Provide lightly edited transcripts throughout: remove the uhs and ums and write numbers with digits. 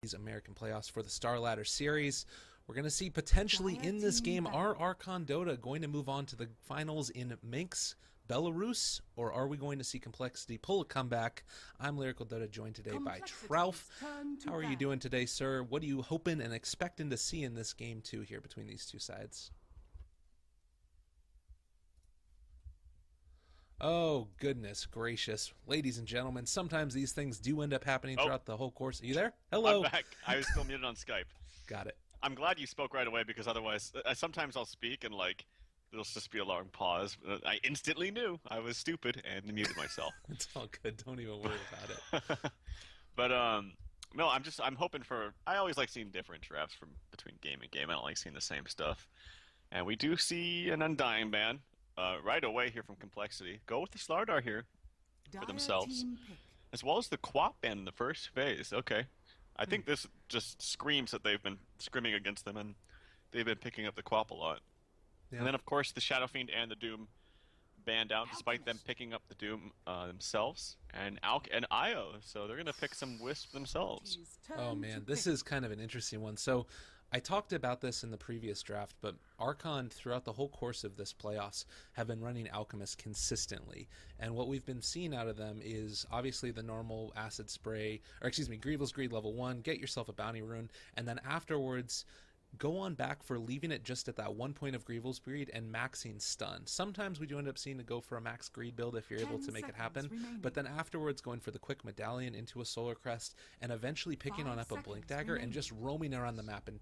these American playoffs for the Star Ladder series. We're going to see potentially in this game, are Archon Dota going to move on to the finals in Minsk, Belarus, or are we going to see compLexity pull a comeback? I'm Lyrical Dota, joined today by TraLF. How are you doing today, sir? What are you hoping and expecting to see in this game two here between these two sides? Oh, goodness gracious. Ladies and gentlemen, sometimes these things do end up happening Oh, throughout the whole course. Are you there? I'm Hello. back. I was still muted on Skype. Got it. I'm glad you spoke right away because otherwise, sometimes I'll speak and there'll just be a long pause. I instantly knew I was stupid and muted myself. It's all good. Don't even worry about it. But no, I'm hoping for. I always like seeing different drafts from between game and game. I don't like seeing the same stuff. And we do see an Undying ban right away here from compLexity. Go with the Slardar here for themselves, as well as the Quap ban in the first phase. Okay. I think this just screams that they've been scrimming against them and they've been picking up the Quap a lot. Yeah. And then, of course, the Shadow Fiend and the Doom banned out despite them picking up the Doom themselves. And Alk and Io, so they're going to pick some Wisp themselves. Oh man, this is kind of an interesting one. So I talked about this in the previous draft, but Archon throughout the whole course of this playoffs have been running Alchemist consistently. And what we've been seeing out of them is obviously the normal acid spray, or excuse me, Grievel's Greed level 1, get yourself a bounty rune, and then afterwards go on back for leaving it just at that 1 point of Grievel's Greed and maxing stun. Sometimes we do end up seeing to go for a max greed build if you're able to make it happen, but then afterwards going for the quick medallion into a solar crest and eventually picking on up a blink dagger and just roaming around the map and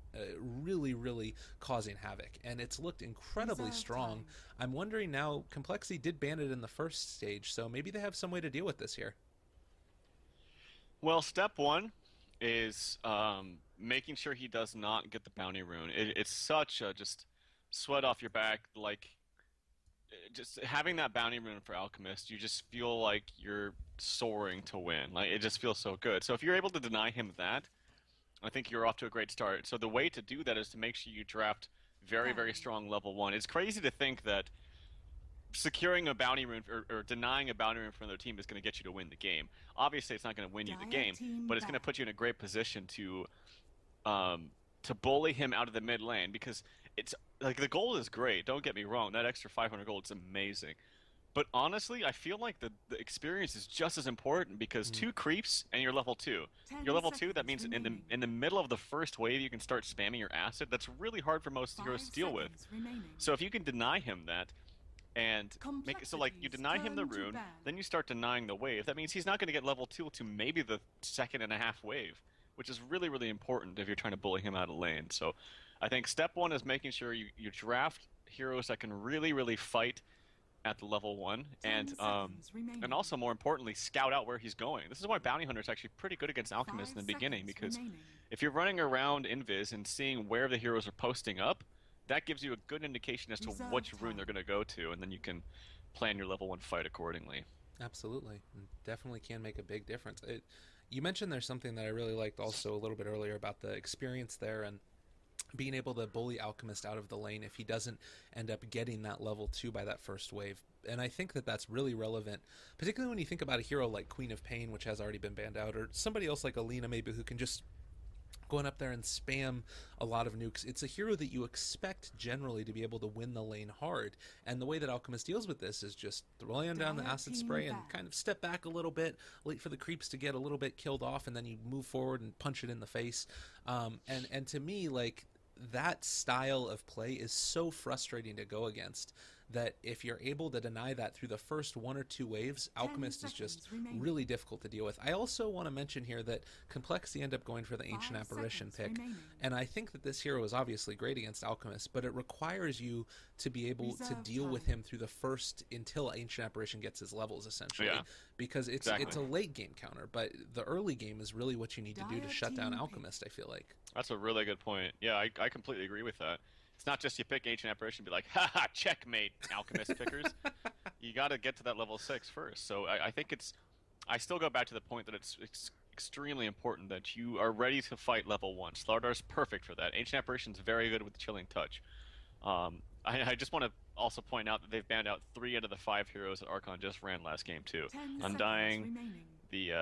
really causing havoc. And it's looked incredibly strong. I'm wondering now, compLexity did ban it in the first stage, so maybe they have some way to deal with this here. Well, step one is making sure he does not get the bounty rune. It's such a just sweat off your back. Just having that bounty rune for Alchemist, you just feel like you're soaring to win. Like it just feels so good. So if you're able to deny him that, I think you're off to a great start. So the way to do that is to make sure you draft very strong level 1. It's crazy to think that securing a bounty rune or denying a bounty rune from their team is going to get you to win the game. Obviously, it's not going to win you the game, but it's going to put you in a great position to bully him out of the mid lane because it's like the gold is great. Don't get me wrong, that extra 500 gold is amazing. But honestly, I feel like the experience is just as important because 2 creeps and you're level 2. You're level 2, that means in the middle of the first wave you can start spamming your acid. That's really hard for most heroes to deal with. So if you can deny him that and make it so like you deny him the rune, then you start denying the wave. That means he's not going to get level 2 to maybe the second and a half wave, which is really important if you're trying to bully him out of lane. So I think step 1 is making sure you draft heroes that can really fight at the level 1, and also more importantly, scout out where he's going. This is why Bounty Hunter is actually pretty good against Alchemists in the beginning, because if you're running around Invis and seeing where the heroes are posting up, that gives you a good indication as to which rune they're going to go to, and then you can plan your level 1 fight accordingly. Absolutely. Definitely can make a big difference. You mentioned there's something that I really liked also a little bit earlier about the experience there and being able to bully Alchemist out of the lane if he doesn't end up getting that level 2 by that first wave. And I think that that's really relevant, particularly when you think about a hero like Queen of Pain, which has already been banned out, or somebody else like Alina maybe who can just going up there and spam a lot of nukes. It's a hero that you expect generally to be able to win the lane hard, and the way that Alchemist deals with this is just throwing down the acid spray and kind of step back a little bit, wait for the creeps to get a little bit killed off, and then you move forward and punch it in the face. And to me, like, that style of play is so frustrating to go against that if you're able to deny that through the first 1 or 2 waves, Alchemist is just really difficult to deal with. I also want to mention here that compLexity end up going for the Ancient Apparition pick, and I think that this hero is obviously great against Alchemist, but it requires you to be able to deal with him through the first until Ancient Apparition gets his levels, essentially, because it's a late game counter, but the early game is really what you need to do to shut down Alchemist, I feel like. That's a really good point. Yeah, I completely agree with that. It's not just you pick Ancient Apparition and be like, haha, checkmate, Alchemist pickers. You got to get to that level 6 first. So I think I still go back to the point that it's extremely important that you are ready to fight level 1. Slardar's perfect for that. Ancient Apparition's very good with the Chilling Touch. I just want to also point out that they've banned out 3 out of the 5 heroes that Archon just ran last game too. Undying, the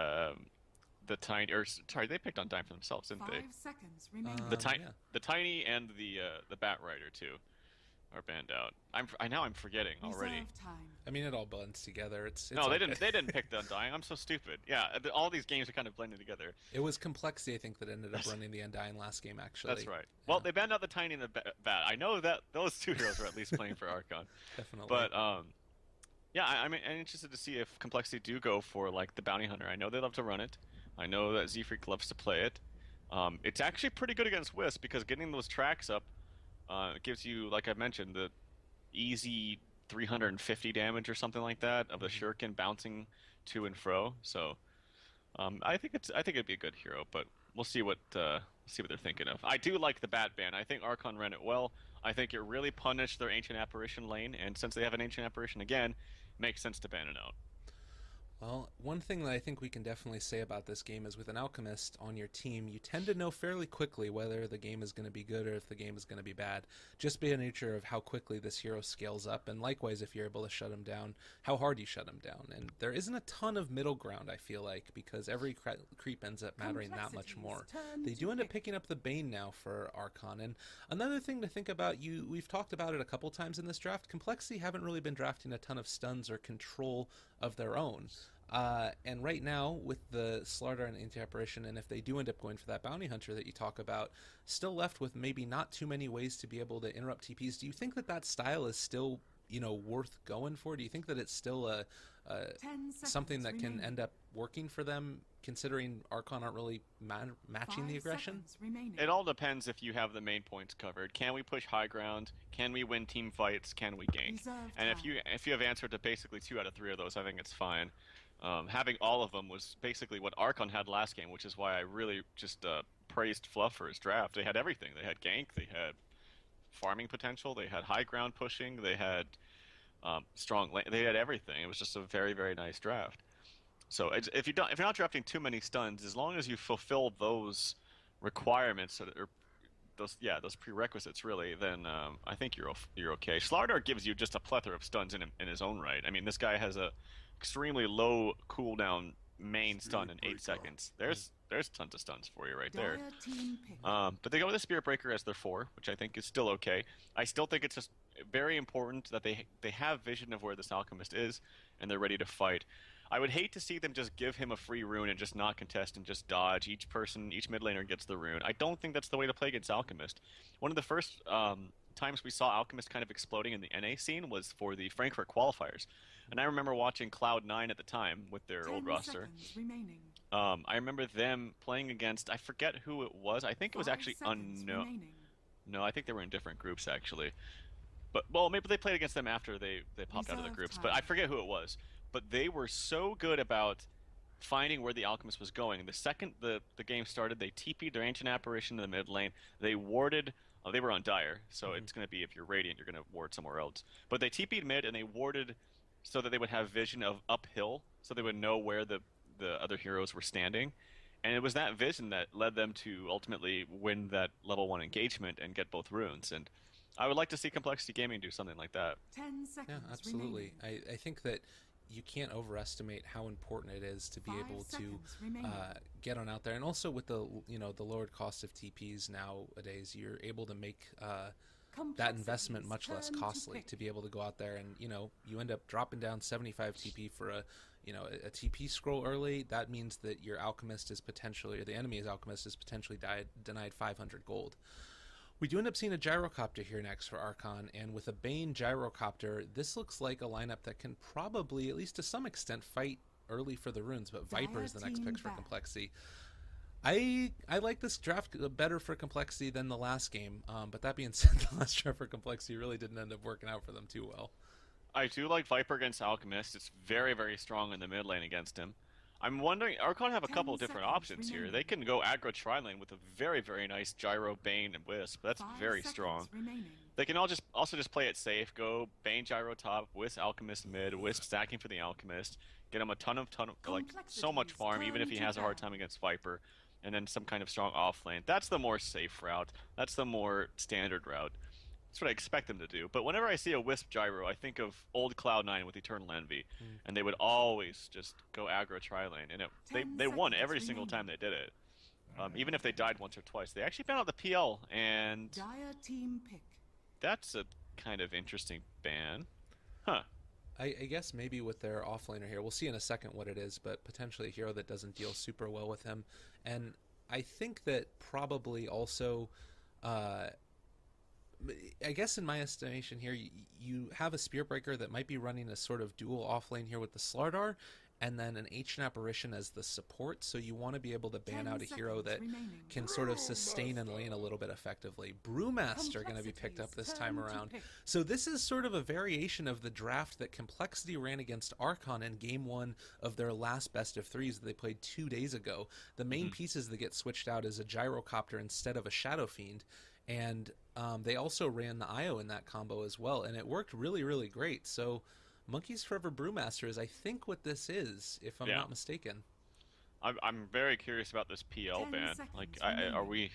the tiny, or sorry, they picked on Dime for themselves, didn't they? 5 seconds remaining. Yeah. The tiny and the Bat Rider too are banned out. I'm forgetting already. Reserve time. I mean, it all blends together. It's No, all they good. didn't. They didn't pick the Undying. I'm so stupid. Yeah, all these games are kind of blending together. It was complexity, I think, that ended up running the Undying last game. Actually, That's right. Yeah, Well, they banned out the Tiny and the Bat. I know that those two heroes are at least playing for Archon. definitely. But yeah, I'm interested to see if Complexity do go for like the Bounty Hunter. I know they love to run it. I know that Z-Freak loves to play it. It's actually pretty good against Wisp because getting those tracks up gives you, like I mentioned, the easy 350 damage or something like that of the Shuriken bouncing to and fro. So I think it'd be a good hero, but we'll see what they're thinking of. I do like the Bat ban. I think Archon ran it well. I think it really punished their Ancient Apparition lane, and since they have an Ancient Apparition again, it makes sense to ban it out. Well, one thing that I think we can definitely say about this game is with an Alchemist on your team, you tend to know fairly quickly whether the game is going to be good or if the game is going to be bad, just by the nature of how quickly this hero scales up, and likewise if you're able to shut him down, how hard you shut him down. And there isn't a ton of middle ground, I feel like, because every creep ends up mattering that much more. They do end up picking up the Bane now for Archon, and another thing to think about, we've talked about it a couple times in this draft, Complexity haven't really been drafting a ton of stuns or control of their own. And right now, with the Slardar and Anti-Apparition, and if they do end up going for that Bounty Hunter that you talk about, still left with maybe not too many ways to be able to interrupt TPs. Do you think that that style is still, worth going for? Do you think that it's still something that can end up working for them, considering Archon aren't really matching the aggression? It all depends if you have the main points covered. Can we push high ground? Can we win team fights? Can we gank? And if you have answered to basically 2 out of 3 of those, I think it's fine. Having all of them was basically what Archon had last game, which is why I really just praised Fluff for his draft. They had everything. They had gank, they had farming potential, they had high ground pushing, they had they had everything. It was just a very, very nice draft. So if you're not drafting too many stuns, as long as you fulfill those requirements or those prerequisites really, then I think you're okay. Slardar gives you just a plethora of stuns in his own right. I mean, this guy has a extremely low cooldown main stun in 8 seconds. There's tons of stuns for you right there. But they go with the Spirit Breaker as their 4, which I think is still okay. I still think it's just very important that they have vision of where this Alchemist is, and they're ready to fight. I would hate to see them just give him a free rune and just not contest and just dodge. Each mid laner gets the rune. I don't think that's the way to play against Alchemist. One of the first times we saw Alchemist kind of exploding in the NA scene was for the Frankfurt qualifiers. And I remember watching Cloud9 at the time with their old roster. I remember them playing against, I forget who it was. I think it was actually unknown. No, I think they were in different groups actually. But well, maybe they played against them after they popped out of the groups. But I forget who it was. But they were so good about finding where the Alchemist was going. The second the game started, they TP'd their Ancient Apparition in the mid lane. They warded. They were on Dire, so it's going to be, if you're Radiant, you're going to ward somewhere else. But they TP'd mid and they warded so that they would have vision of uphill, so they would know where the other heroes were standing. And it was that vision that led them to ultimately win that level 1 engagement and get both runes. And I would like to see Complexity Gaming do something like that. 10 seconds. Yeah, absolutely. I think that you can't overestimate how important it is to be able to get on out there, and also with the the lowered cost of TPs nowadays, you're able to make that investment much less costly to be able to go out there and you end up dropping down 75 TP for a TP scroll early. That means that your alchemist is potentially, or the enemy's alchemist is potentially denied 500 gold. We do end up seeing a gyrocopter here next for Archon, and with a Bane gyrocopter, this looks like a lineup that can probably, at least to some extent, fight early for the runes, but Viper is the next pick for Complexity. I like this draft better for Complexity than the last game, but that being said, the last draft for Complexity really didn't end up working out for them too well. I do like Viper against Alchemist. It's very, very strong in the mid lane against him. I'm wondering, Archon have a couple of different options here. They can go aggro tri-lane with a very, very nice Gyro, Bane, and Wisp. That's very strong. They can also just play it safe. Go Bane, Gyro top, Wisp, Alchemist mid, Wisp stacking for the Alchemist. Get him a ton of like, so much farm, even if he has a hard time against Viper. And then some kind of strong off lane. That's the more safe route. That's the more standard route. That's what I expect them to do. But whenever I see a Wisp gyro, I think of old Cloud9 with Eternal Envy, Mm. and they would always just go aggro tri-lane, and they won every single time they did it. Even if they died once or twice. They actually banned out the PL, and Dire team pick. that's a kind of interesting ban. Huh. I guess maybe with their offlaner here, we'll see in a second what it is, but potentially a hero that doesn't deal super well with him. And I think that probably also, I guess in my estimation here, you have a Spear Breaker that might be running a sort of dual offlane here with the Slardar, and then an Ancient Apparition as the support, so you want to be able to ban out a hero that can sort of sustain and lane a little bit effectively. Brewmaster going to be picked up this time around. So this is sort of a variation of the draft that compLexity ran against Archon in game 1 of their last best of 3s that they played 2 days ago. The main pieces that get switched out is a Gyrocopter instead of a Shadow Fiend, and they also ran the IO in that combo as well, and it worked really, really great. So Monkeys Forever Brewmaster is, I think, what this is, if I'm not mistaken. I'm very curious about this PL ban. Like, am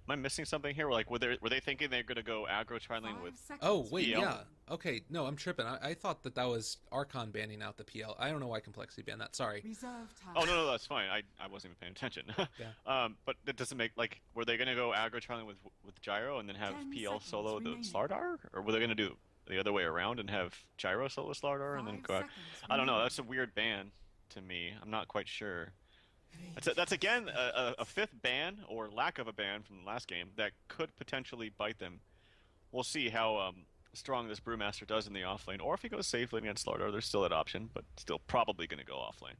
I missing something here? Like, were they thinking they're gonna go aggro tri-lane with? Oh wait, PL? yeah. Okay, no, I'm tripping. I thought that was Archon banning out the PL. I don't know why compLexity banned that. Sorry. Oh no, that's fine. I wasn't even paying attention. Yeah. But it doesn't make like, were they gonna go aggro tri-lane with Gyro and then have PL solo the Slardar, or were they gonna do the other way around and have Gyro solo Slardar and then go? I don't know. That's a weird ban to me. I'm not quite sure. That's again a fifth ban or lack of a ban from the last game that could potentially bite them. We'll see how strong this Brewmaster does in the offlane, or if he goes safe lane against Slardar, there's still that option, but still probably going to go offlane.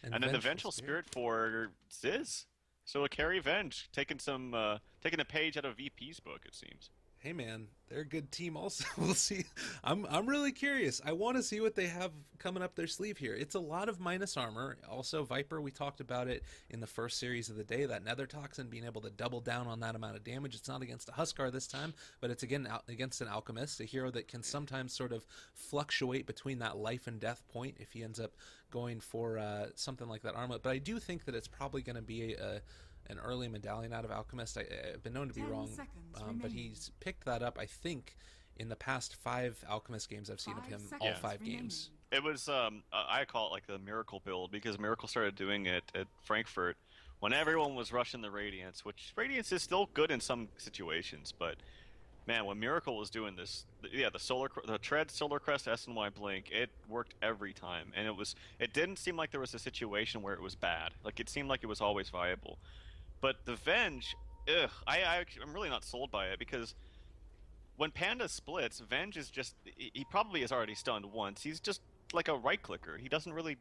And then the Vengeful Spirit for Ziz. So a carry Venge, taking a page out of VP's book, it seems. Hey man, they're a good team also. We'll see. I'm really curious. I want to see what they have coming up their sleeve here. It's a lot of minus armor. Also Viper, we talked about it in the first series of the day, that Nether Toxin being able to double down on that amount of damage. It's not against a Huskar this time, but it's again against an Alchemist, a hero that can sometimes sort of fluctuate between that life and death point if he ends up going for something like that armlet. But I do think that it's probably going to be an early medallion out of Alchemist. I've been known to be wrong, but he's picked that up, I think, in the past 5 Alchemist games I've seen of him, all 5 games. It was, I call it like the Miracle build, because Miracle started doing it at Frankfurt when everyone was rushing the Radiance, which Radiance is still good in some situations, but man, when Miracle was doing this, the Tread, Solar Crest, SNY Blink, it worked every time, and it didn't seem like there was a situation where it was bad. Like, it seemed like it was always viable. But the Venge, I'm really not sold by it, because when Panda splits, Venge is just, he probably is already stunned once. He's just like a right clicker. He doesn't really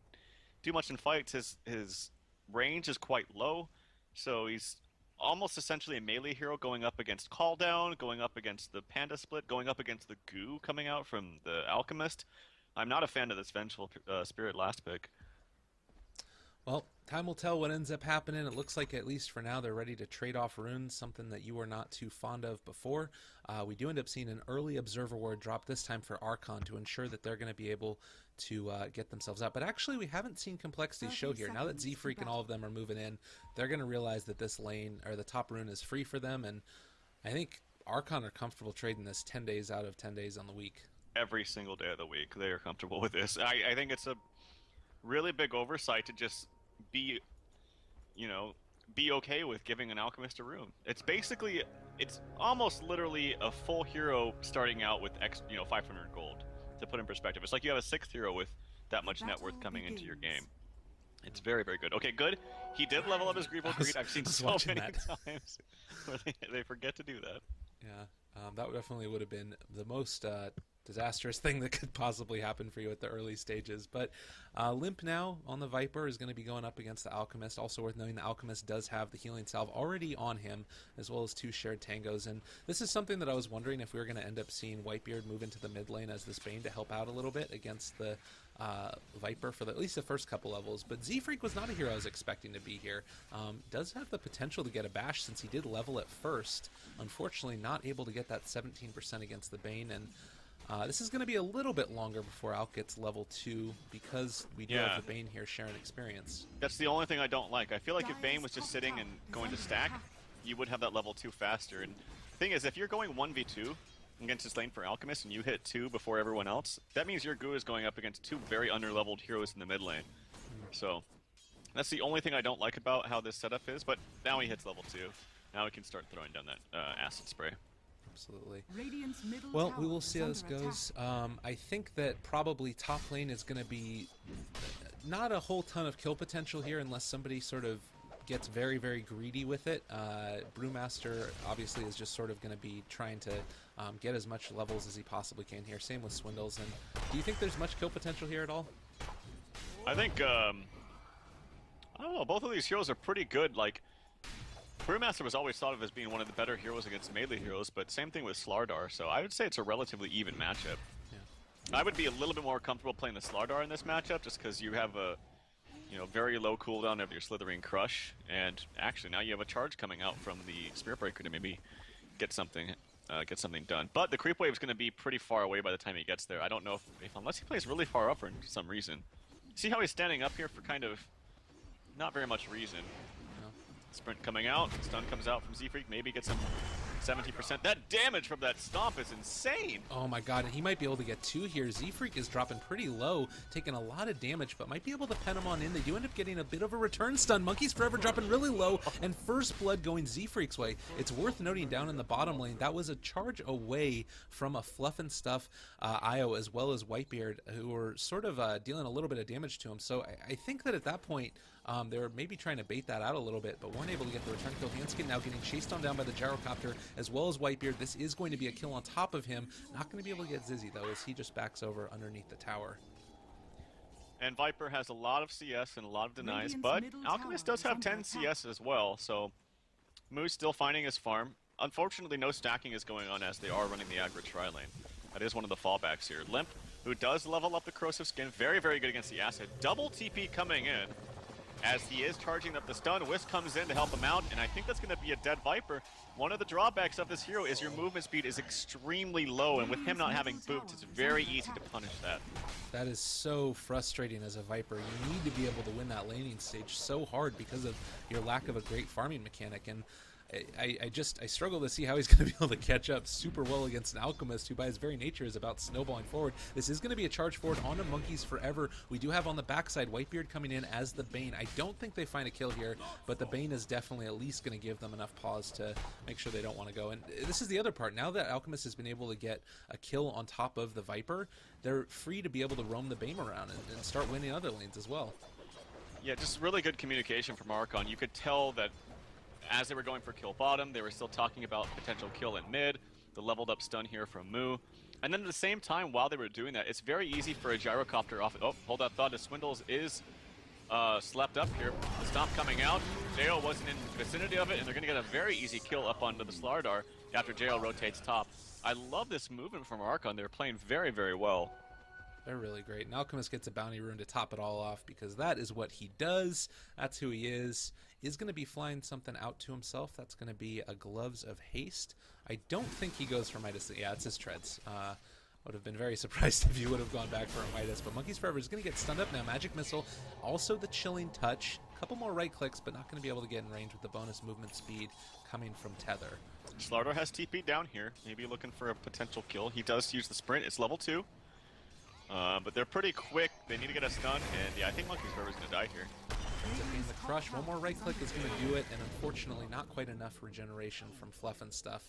do much in fights. His range is quite low, so he's almost essentially a melee hero going up against Call Down, going up against the Panda split, going up against the goo coming out from the Alchemist. I'm not a fan of this Vengeful Spirit last pick. Well, time will tell what ends up happening. It looks like, at least for now, they're ready to trade off runes, something that you were not too fond of before. We do end up seeing an early Observer Ward drop, this time for Archon, to ensure that they're going to be able to get themselves out. But actually, we haven't seen compLexity show here. Now that Z-Freak and all of them are moving in, they're going to realize that this lane, or the top rune, is free for them. And I think Archon are comfortable trading this 10 days out of 10 days on the week. Every single day of the week, they are comfortable with this. I think it's a really big oversight to just be okay with giving an Alchemist a rune. It's almost literally a full hero starting out with 500 gold. To put in perspective, it's like you have a 6th hero with that much net worth coming into your game. It's very, very good. Okay, good. He did level up his Greeble Greed. I've seen so many times where they forget to do that. Yeah, that definitely would have been the most disastrous thing that could possibly happen for you at the early stages. But Limp now on the Viper is going to be going up against the Alchemist. Also worth noting, the Alchemist does have the Healing Salve already on him, as well as 2 shared tangos. And this is something that I was wondering if we were going to end up seeing Whitebeard move into the mid lane as this Bane to help out a little bit against the Viper for at least the first couple levels. But Z-Freak was not a hero I was expecting to be here. Does have the potential to get a bash since he did level at first. Unfortunately, not able to get that 17% against the Bane, and this is going to be a little bit longer before Alk gets level 2, because we do have the Bane here sharing experience. That's the only thing I don't like. I feel like if Bane was just sitting and going to stack, you would have that level 2 faster. And the thing is, if you're going 1v2, against this lane for Alchemist and you hit 2 before everyone else, that means your Gu is going up against 2 very underleveled heroes in the mid lane. So that's the only thing I don't like about how this setup is, but now he hits level 2. Now we can start throwing down that acid spray. Absolutely. Well, we will see how this goes. I think that probably top lane is going to be not a whole ton of kill potential here unless somebody sort of gets very, very greedy with it. Brewmaster obviously is just sort of going to be trying to get as much levels as he possibly can here. Same with Swindles. And do you think there's much kill potential here at all? I think, I don't know, both of these heroes are pretty good. Like, Brewmaster was always thought of as being one of the better heroes against melee heroes, but same thing with Slardar, so I would say it's a relatively even matchup. Yeah. I would be a little bit more comfortable playing the Slardar in this matchup just because you have a very low cooldown of your Slithering Crush, and actually now you have a charge coming out from the Spirit Breaker to maybe get something done. But the creep wave is going to be pretty far away by the time he gets there. I don't know if unless he plays really far up for some reason. See how he's standing up here for kind of not very much reason. Sprint coming out, stun comes out from Z-Freak, maybe gets some 70%. That damage from that stomp is insane! Oh my god, and he might be able to get 2 here. Z-Freak is dropping pretty low, taking a lot of damage, but might be able to pen him on in. They do end up getting a bit of a return stun. Monkeys Forever dropping really low, and first blood going Z-Freak's way. It's worth noting down in the bottom lane, that was a charge away from a Fluff and Stuff IO as well as Whitebeard, who were sort of dealing a little bit of damage to him. So I think that at that point, they were maybe trying to bait that out a little bit, but weren't able to get the return kill. Hanskin now getting chased on down by the Gyrocopter, as well as Whitebeard. This is going to be a kill on top of him. Not going to be able to get Zizzy, though, as he just backs over underneath the tower. And Viper has a lot of CS and a lot of denies, but Alchemist does have 10 CS as well, so Moo's still finding his farm. Unfortunately, no stacking is going on as they are running the aggro tri-lane. That is one of the fallbacks here. Limp, who does level up the Corrosive Skin, very, very good against the Acid. Double TP coming in. As he is charging up the stun, Wisp comes in to help him out, and I think that's going to be a dead Viper. One of the drawbacks of this hero is your movement speed is extremely low, and with him not having boots, it's very easy to punish that. That is so frustrating as a Viper. You need to be able to win that laning stage so hard because of your lack of a great farming mechanic, and I struggle to see how he's going to be able to catch up super well against an Alchemist who by his very nature is about snowballing forward. This is going to be a charge forward onto Monkeys Forever. We do have on the backside Whitebeard coming in as the Bane. I don't think they find a kill here, but the Bane is definitely at least going to give them enough pause to make sure they don't want to go. And this is the other part. Now that Alchemist has been able to get a kill on top of the Viper, they're free to be able to roam the Bane around and start winning other lanes as well. Yeah, just really good communication from Archon. You could tell that as they were going for kill bottom, they were still talking about potential kill in mid, the leveled up stun here from Moo. And then at the same time, while they were doing that, it's very easy for a Gyrocopter off. Oh, hold that thought. The Swindles is slept up here. The stomp coming out. JO wasn't in the vicinity of it, and they're going to get a very easy kill up onto the Slardar after JO rotates top. I love this movement from Archon. They're playing very, very well. They're really great. And Alchemist gets a bounty rune to top it all off because that is what he does. That's who he is. He's going to be flying something out to himself. That's going to be a Gloves of Haste. I don't think he goes for Midas. Yeah, it's his treads. Would have been very surprised if he would have gone back for a Midas. But Monkeys Forever is going to get stunned up now. Magic Missile. Also the Chilling Touch. A couple more right clicks, but not going to be able to get in range with the bonus movement speed coming from Tether. Slardar has TP down here. Maybe looking for a potential kill. He does use the sprint. It's level 2. But they're pretty quick. They need to get a stun, and yeah, I think Monkeys Forever is going to die here. The crush. One more right click is going to do it, and unfortunately not quite enough regeneration from Fluff and Stuff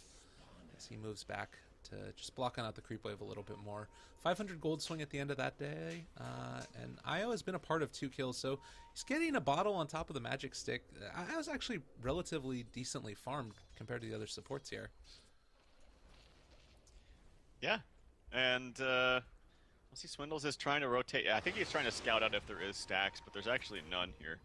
as he moves back to just blocking out the creep wave a little bit more. 500 gold swing at the end of that day, and Io has been a part of 2 kills, so he's getting a bottle on top of the magic stick. Io's actually relatively decently farmed compared to the other supports here. Yeah, and let's see, Swindles is trying to rotate. I think he's trying to scout out if there is stacks, but there's actually none here.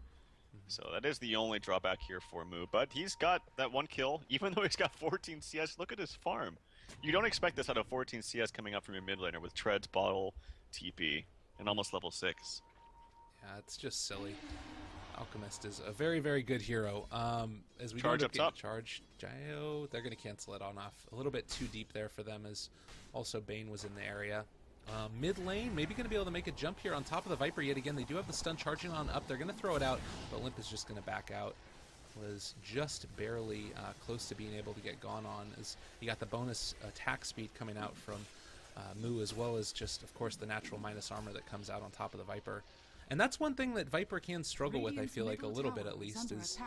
So that is the only drawback here for Moo. But he's got that 1 kill, even though he's got 14 CS. Look at his farm. You don't expect this out of 14 CS coming up from your mid laner with Treads, Bottle, TP, and almost level 6. Yeah, it's just silly. Alchemist is a very, very good hero. As we charge up top. Charge, Gyro, they're going to cancel it on off. A little bit too deep there for them, as also Bane was in the area. Mid lane, maybe going to be able to make a jump here on top of the Viper yet again. They do have the stun charging on up. They're going to throw it out, but Limp is just going to back out. was just barely close to being able to get gone on, as he got the bonus attack speed coming out from Mu, as well as just, of course, the natural minus armor that comes out on top of the Viper. And that's one thing that Viper can struggle with, I feel like, a little bit at least, is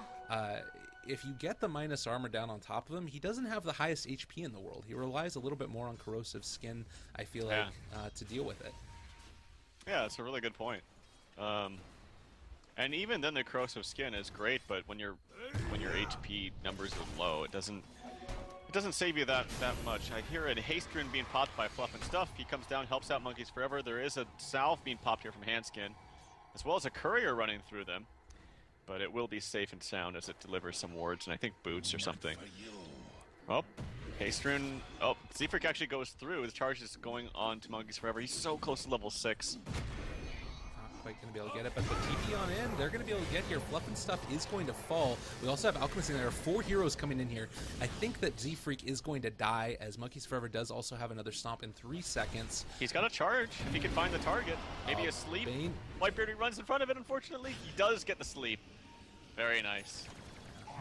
if you get the minus armor down on top of him, he doesn't have the highest HP in the world. He relies a little bit more on corrosive skin, I feel like, to deal with it. Yeah, that's a really good point. And even then, the corrosive skin is great, but when your HP numbers are low, it doesn't save you that much. I hear a haste rune being popped by Fluff and Stuff. He comes down, helps out Monkeys Forever. There is a salve being popped here from Handskin, as well as a courier running through them. But it will be safe and sound as it delivers some wards, and I think boots or something. Oh, haste rune. Oh, Z-Freak actually goes through. His charge is going on to Monkeys Forever. He's so close to level 6. Quite going to be able to get it, but the TP on in, they're going to be able to get here. Fluff and Stuff is going to fall. We also have Alchemist in there. 4 heroes coming in here. I think that Z-Freak is going to die, as Monkeys Forever does also have another stomp in 3 seconds. He's got a charge if he can find the target. Maybe a sleep. Bane. Whitebeard runs in front of it, unfortunately. He does get the sleep. Very nice.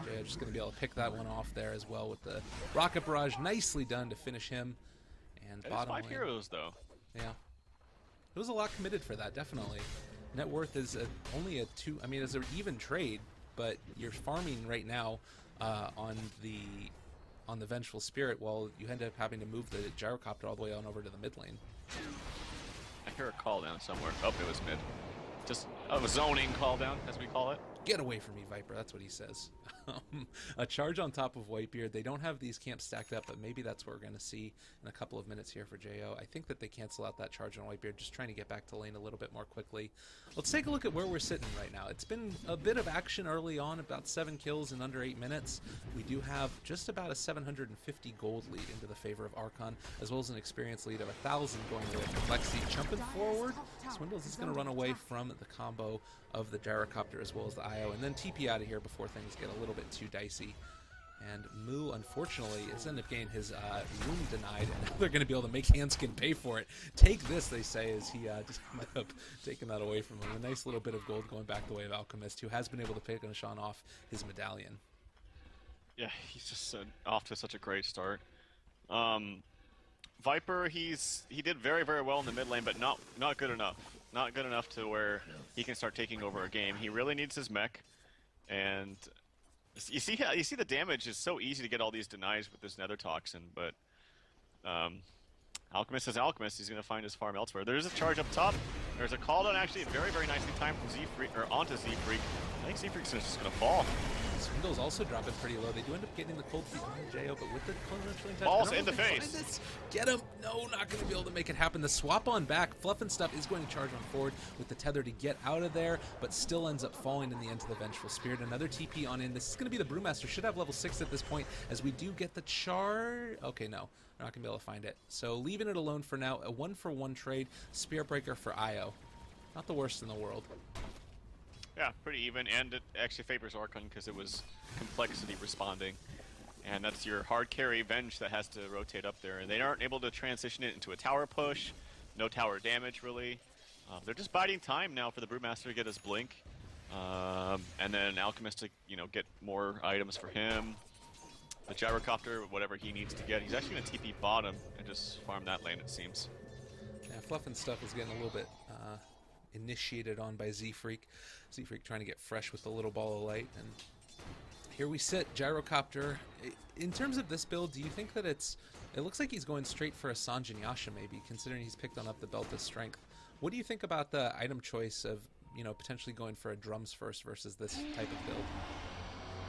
Yeah, just going to be able to pick that one off there as well with the Rocket Barrage. Nicely done to finish him. And It is bottom 5 lane. heroes, though. Yeah. It was a lot committed for that, definitely. Net worth is only a 2. I mean, it's an even trade, but you're farming right now on the Vengeful Spirit, while you end up having to move the Gyrocopter all the way on over to the mid lane. I hear a call down somewhere. Oh, it was mid. Just a zoning call down, as we call it. Get away from me, Viper. That's what he says. A charge on top of Whitebeard. They don't have these camps stacked up, but maybe that's what we're going to see in a couple of minutes here for JO. I think that they cancel out that charge on Whitebeard, just trying to get back to lane a little bit more quickly. Let's take a look at where we're sitting right now. It's been a bit of action early on, about 7 kills in under 8 minutes. We do have just about a 750 gold lead into the favor of Archon, as well as an experience lead of 1,000 going to compLexity. Jumping forward, Swindles is going to run away from the combo of the Gyrocopter as well as the IO, and then TP out of here before things get a little bit too dicey. And Mu, unfortunately, is ended up getting his rune denied, and now they're going to be able to make Handskin pay for it. Take this, they say, as he just ended up taking that away from him. A nice little bit of gold going back the way of Alchemist, who has been able to pick Sean off his medallion. Yeah, he's just off to such a great start. Viper, he did very, very well in the mid lane, but not good enough. Not good enough to where he can start taking over a game. He really needs his mech, and you see the damage is so easy to get all these denies with this Nether Toxin, but Alchemist is Alchemist. He's going to find his farm elsewhere. There's a charge up top. There's a call down actually very, very nicely timed from Z-Freak, or onto Z-Freak. I think Z-Freak's just going to fall. Swindle's also dropping pretty low. They do end up getting the cold feet on JO, but with the clean touch, Balls in the face. Get him! No, not going to be able to make it happen. The swap on back, Fluff and Stuff is going to charge on forward with the tether to get out of there, but still ends up falling in the end to the Vengeful Spirit. Another TP on in. This is going to be the Brewmaster. Should have level 6 at this point, as we do get the charge. Okay, no. We're not going to be able to find it. So leaving it alone for now. A 1-for-1 trade. Spirit Breaker for IO. Not the worst in the world. Yeah, pretty even, and it actually favors Archon because it was compLexity responding. And that's your hard carry Venge that has to rotate up there. And they aren't able to transition it into a tower push. No tower damage, really. They're just biding time now for the Brewmaster to get his Blink. And then Alchemist to, get more items for him. The Gyrocopter, whatever he needs to get. He's actually going to TP bottom and just farm that lane, it seems. Yeah, Fluff and Stuff is getting a little bit initiated on by Z-Freak. Z-Freak trying to get fresh with the little ball of light, and here we sit. Gyrocopter. In terms of this build, do you think that it looks like he's going straight for a Sanjinyasha maybe, considering he's picked on up the Belt of Strength? What do you think about the item choice of, potentially going for a Drums first versus this type of build?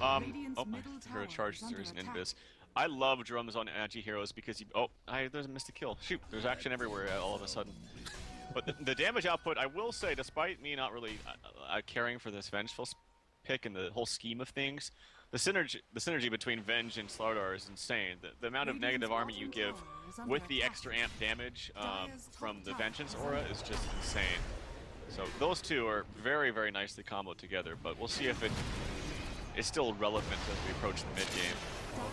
I'm going to charge there's an invis. I love Drums on Agi heroes because there's a missed a kill. Shoot, there's action everywhere all of a sudden. But the damage output, I will say, despite me not really caring for this Vengeful pick in the whole scheme of things, the synergy between Venge and Slardar is insane. The amount of negative armor you give with the extra amp damage from the Vengeance aura is just insane. So those two are very, very nicely comboed together, but we'll see if it is still relevant as we approach the mid-game.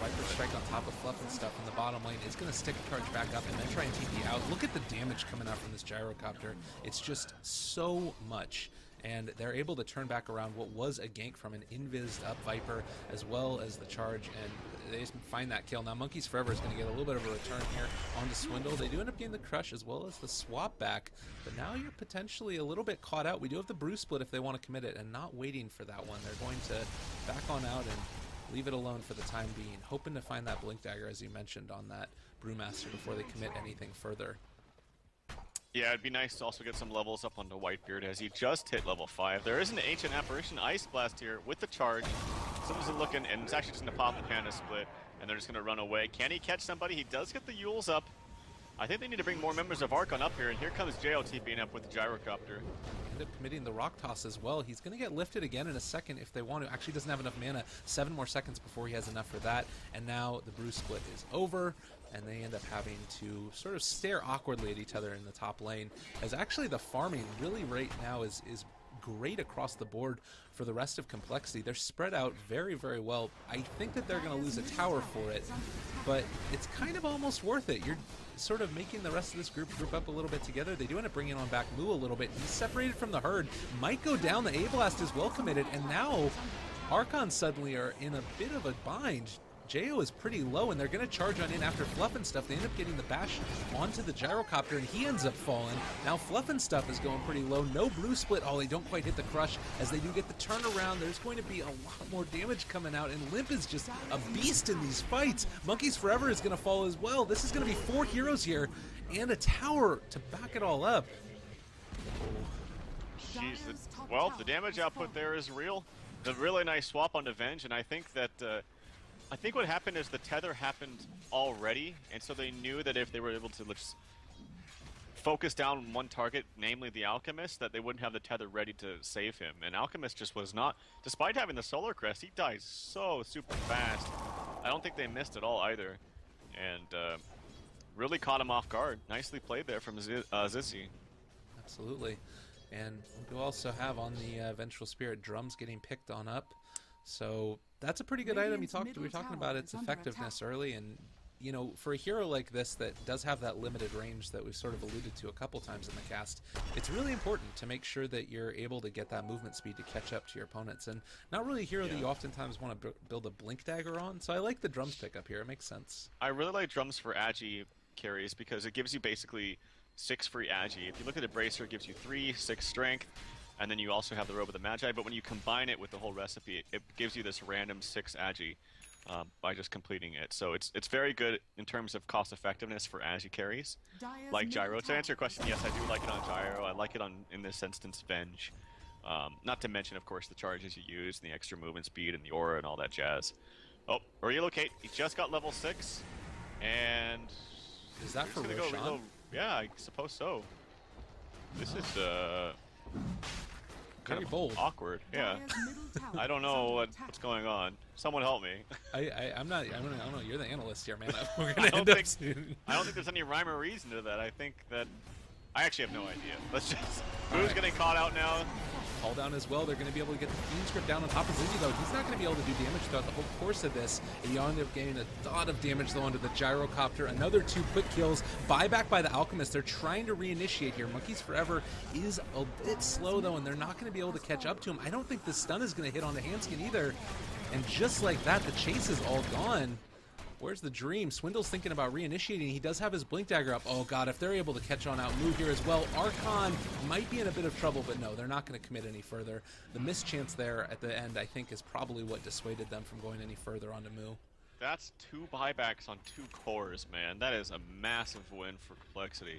Viper Strike on top of Fluff and Stuff in the bottom lane is going to stick a charge back up and then try and TP out. Look at the damage coming out from this Gyrocopter. It's just so much. and they're able to turn back around what was a gank from an invised up Viper as well as the charge, and they just find that kill. Now Monkeys Forever is going to get a little bit of a return here onto Swindle. They do end up getting the crush as well as the swap back, but now you're potentially a little bit caught out. We do have the Brew Split if they want to commit it, and not waiting for that one. They're going to back on out and leave it alone for the time being, hoping to find that Blink Dagger, as you mentioned, on that Brewmaster before they commit anything further. Yeah, it'd be nice to also get some levels up onto Whitebeard as he just hit level 5. There is an Ancient Apparition Ice Blast here with the charge. Someone's looking, and it's actually just going to pop the Panda Split, and they're just going to run away. Can he catch somebody? He does get the Yules up. I think they need to bring more members of Archon up here, and here comes JOT being up with the Gyrocopter. End up committing the Rock Toss as well. He's going to get lifted again in a second if they want to. Actually doesn't have enough mana. 7 more seconds before he has enough for that, and now the Brew Split is over, and they end up having to sort of stare awkwardly at each other in the top lane, as actually the farming really right now is great across the board for the rest of compLexity. They're spread out very, very well. I think that they're going to lose a tower for it, but it's kind of almost worth it. You're sort of making the rest of this group up a little bit together. They do end up bringing on back Moo a little bit. He's separated from the herd. Might go down. The A-Blast is well committed, and now Archon suddenly are in a bit of a bind. Jo is pretty low, and they're going to charge on in after Fluff and Stuff. They end up getting the bash onto the Gyrocopter, and he ends up falling. Now Fluff and Stuff is going pretty low. No Brew Split. Oh, they don't quite hit the crush as they do get the turnaround. There's going to be a lot more damage coming out, and Limp is just a beast in these fights. Monkeys Forever is going to fall as well. This is going to be 4 heroes here and a tower to back it all up. Jeez, well, the damage output there is real. The really nice swap on Avenge, and I think that I think what happened is the tether happened already, and so they knew that if they were able to just focus down on one target, namely the Alchemist, that they wouldn't have the tether ready to save him. And Alchemist just was not, despite having the Solar Crest, he dies so super fast. I don't think they missed at all either, and really caught him off guard. Nicely played there from Zissy. Absolutely. And we also have on the Vengeful Spirit drums getting picked on up. So that's a pretty good item. We were talking about its effectiveness early, and you know, for a hero like this that does have that limited range that we've sort of alluded to a couple times in the cast, it's really important to make sure that you're able to get that movement speed to catch up to your opponents, and not really a hero that you oftentimes want to build a Blink Dagger on. So I like the drums pickup here. It makes sense. I really like drums for Agi carries because it gives you basically 6 free Agi. If you look at a Bracer, it gives you 3, 6 strength, and then you also have the Robe of the Magi, but when you combine it with the whole recipe, it gives you this random 6 Agi by just completing it. So it's very good in terms of cost effectiveness for Agi carries. Like Gyro. To answer your question, yes, I do like it on Gyro. I like it on, in this instance, Venge. Not to mention, of course, the charges you use, and the extra movement speed, and the aura, and all that jazz. Oh, relocate. He just got level 6, and... Is that for Roshan? Yeah, I suppose so. This is, kind very of bold. Awkward. Yeah. I don't know what's going on. Someone help me. I'm not. I don't know. You're the analyst here, man. We're I gonna don't end up think- soon. I don't think there's any rhyme or reason to that. I think that I actually have no idea. Let's just. Who's getting caught out now? Call down as well. They're going to be able to get the Fiend Script down on top of Ziggy, though. He's not going to be able to do damage throughout the whole course of this. And you end up getting a lot of damage, though, onto the Gyrocopter. Another 2 quick kills. Buyback by the Alchemist. They're trying to reinitiate here. Monkeys Forever is a bit slow, though, and they're not going to be able to catch up to him. I don't think the stun is going to hit on the Handskin either. And just like that, the chase is all gone. Where's the dream? Swindle's thinking about reinitiating. He does have his Blink Dagger up. Oh god, if they're able to catch on out Moo here as well, Archon might be in a bit of trouble, but no, they're not going to commit any further. The missed chance there at the end, I think, is probably what dissuaded them from going any further onto Moo. That's 2 buybacks on 2 cores, man. That is a massive win for compLexity.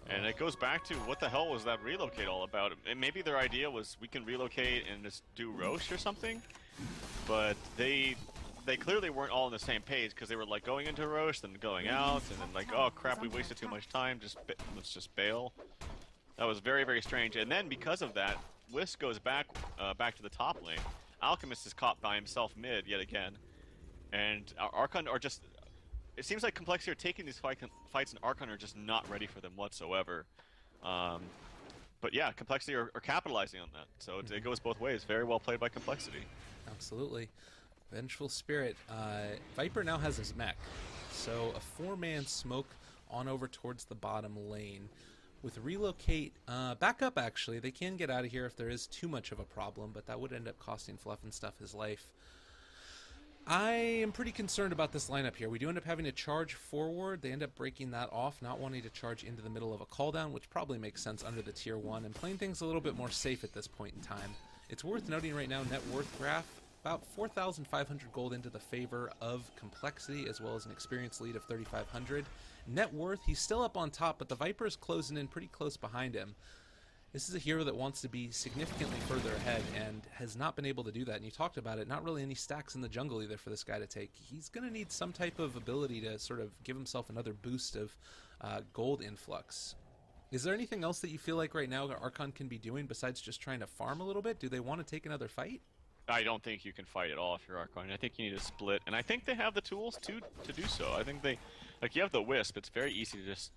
And it goes back to what the hell was that relocate all about? And maybe their idea was we can relocate and just do Roche or something, but they clearly weren't all on the same page because they were like going into Roche, then going out, and then like, oh crap, we wasted too much time, let's just bail. That was very, very strange. And then because of that, Whisk goes back to the top lane. Alchemist is caught by himself mid yet again. And Archon are just... It seems like compLexity are taking these fights, and Archon are just not ready for them whatsoever. But yeah, compLexity are capitalizing on that. So it goes both ways. Very well played by compLexity. Absolutely. Vengeful Spirit. Viper now has his mech. So a 4-man smoke on over towards the bottom lane. With relocate, back up actually. They can get out of here if there is too much of a problem, but that would end up costing Fluff and Stuff his life. I am pretty concerned about this lineup here. We do end up having to charge forward. They end up breaking that off, not wanting to charge into the middle of a call down, which probably makes sense under the tier 1, and playing things a little bit more safe at this point in time. It's worth noting right now, net worth graph, about 4,500 gold into the favor of compLexity, as well as an experience lead of 3,500. Net worth, he's still up on top, but the Viper is closing in pretty close behind him. This is a hero that wants to be significantly further ahead and has not been able to do that. And you talked about it, not really any stacks in the jungle either for this guy to take. He's going to need some type of ability to sort of give himself another boost of gold influx. Is there anything else that you feel like right now that Archon can be doing besides just trying to farm a little bit? Do they want to take another fight? I don't think you can fight at all if you're Archon. I think you need to split, and I think they have the tools to do so. I think they, like, you have the Wisp. It's very easy to just